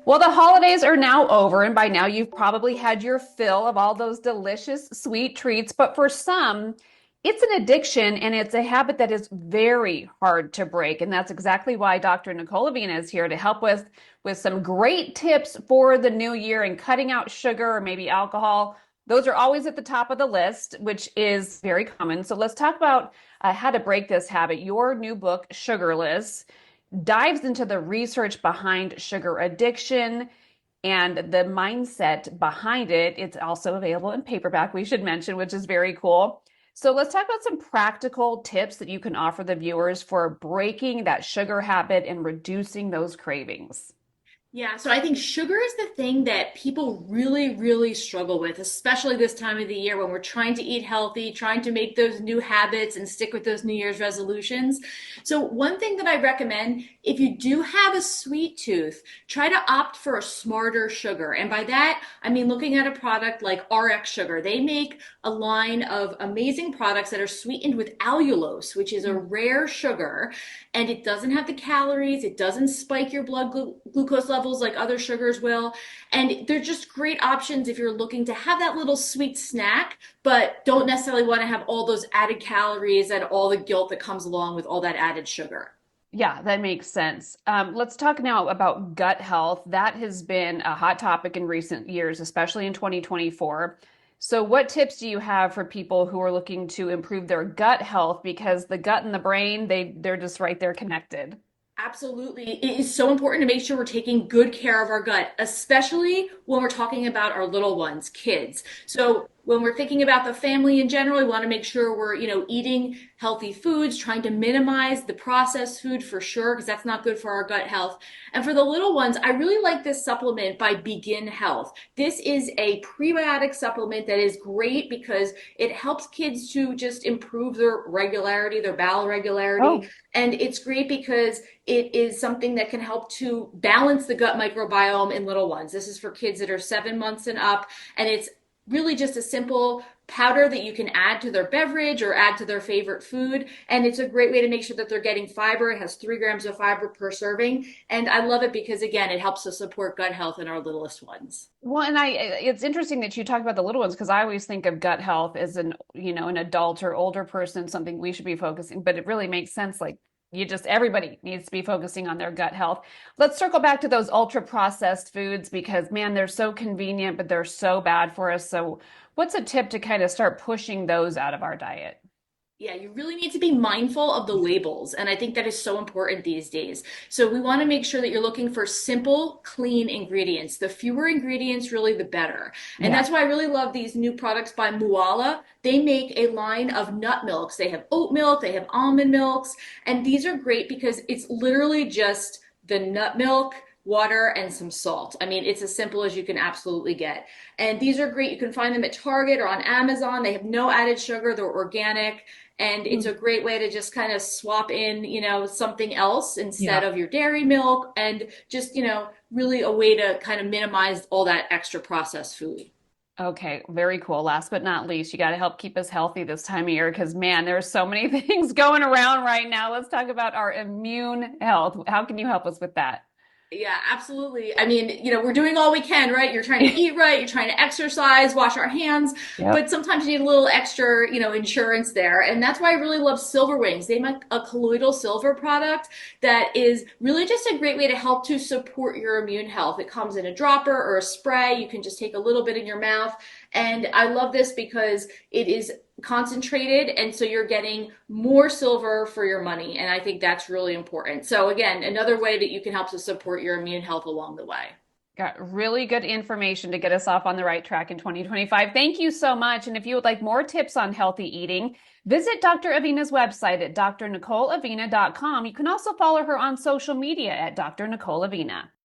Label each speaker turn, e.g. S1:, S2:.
S1: Well, the holidays are now over, and by now you've probably had your fill of all those delicious sweet treats. But for some, it's an addiction and it's a habit that is very hard to break. And that's exactly why Dr. Nicole Avena is here to help with some great tips for the new year and cutting out sugar or maybe alcohol. Those are always at the top of the list, which is very common. So let's talk about how to break this habit. Your new book, Sugarless, dives into the research behind sugar addiction and the mindset behind it. It's also available in paperback, we should mention, which is very cool. So let's talk about some practical tips that you can offer the viewers for breaking that sugar habit and reducing those cravings.
S2: Yeah, so I think sugar is the thing that people really, really struggle with, especially this time of the year when we're trying to eat healthy, trying to make those new habits and stick with those New Year's resolutions. So, one thing that I recommend, if you do have a sweet tooth, try to opt for a smarter sugar. And by that, I mean looking at a product like RX Sugar. They make a line of amazing products that are sweetened with allulose, which is a rare sugar, and it doesn't have the calories, it doesn't spike your blood glucose levels like other sugars will. And they're just great options if you're looking to have that little sweet snack, but don't necessarily want to have all those added calories and all the guilt that comes along with all that added sugar.
S1: Yeah, that makes sense. Let's talk now about gut health. That has been a hot topic in recent years, especially in 2024. So, what tips do you have for people who are looking to improve their gut health? Because the gut and the brain, they're just right there connected.
S2: Absolutely. It is so important to make sure we're taking good care of our gut, especially when we're talking about our little ones, kids. So when we're thinking about the family in general, we want to make sure we're, eating healthy foods, trying to minimize the processed food for sure, because that's not good for our gut health. And for the little ones, I really like this supplement by Begin Health. This is a prebiotic supplement that is great because it helps kids to just improve their regularity, their bowel regularity.
S1: Oh,
S2: And it's great because it is something that can help to balance the gut microbiome in little ones. This is for kids that are 7 months and up, and it's really just a simple powder that you can add to their beverage or add to their favorite food. And it's a great way to make sure that they're getting fiber. It has 3 grams of fiber per serving. And I love it because, again, it helps to support gut health in our littlest ones.
S1: well, and it's interesting that you talk about the little ones because I always think of gut health as an adult or older person, something we should be focusing, but it really makes sense. Like everybody needs to be focusing on their gut health. Let's circle back to those ultra processed foods because man, they're so convenient, but they're so bad for us. So what's a tip to kind of start pushing those out of our diet?
S2: Yeah, you really need to be mindful of the labels. And I think that is so important these days. So we want to make sure that you're looking for simple, clean ingredients. The fewer ingredients, really, the better. And
S1: Yeah.
S2: that's why I really love these new products by Muala. They make a line of nut milks. They have oat milk, they have almond milks. And these are great because it's literally just the nut milk, water, and some salt. I mean, it's as simple as you can absolutely get. And these are great. You can find them at Target or on Amazon. They have no added sugar, they're organic. And it's a great way to just kind of swap in, something else instead
S1: Yeah.
S2: of your dairy milk and just, really a way to kind of minimize all that extra processed food.
S1: Okay, very cool. Last but not least, you got to help keep us healthy this time of year because, man, there's so many things going around right now. Let's talk about our immune health. How can you help us with that?
S2: Yeah, absolutely. I mean, we're doing all we can, right? You're trying to eat right, you're trying to exercise, wash our hands,
S1: Yep.
S2: but sometimes you need a little extra, insurance there. And that's why I really love Silver Wings. They make a colloidal silver product that is really just a great way to help to support your immune health. It comes in a dropper or a spray. You can just take a little bit in your mouth. And I love this because it is concentrated and so you're getting more silver for your money, and I think that's really important. So again, another way that you can help to support your immune health along the way.
S1: Got really good information to get us off on the right track in 2025. Thank you so much. And if you would like more tips on healthy eating, visit Dr. Avena's website at drnicoleavena.com. You can also follow her on social media at Dr. Nicole Avena.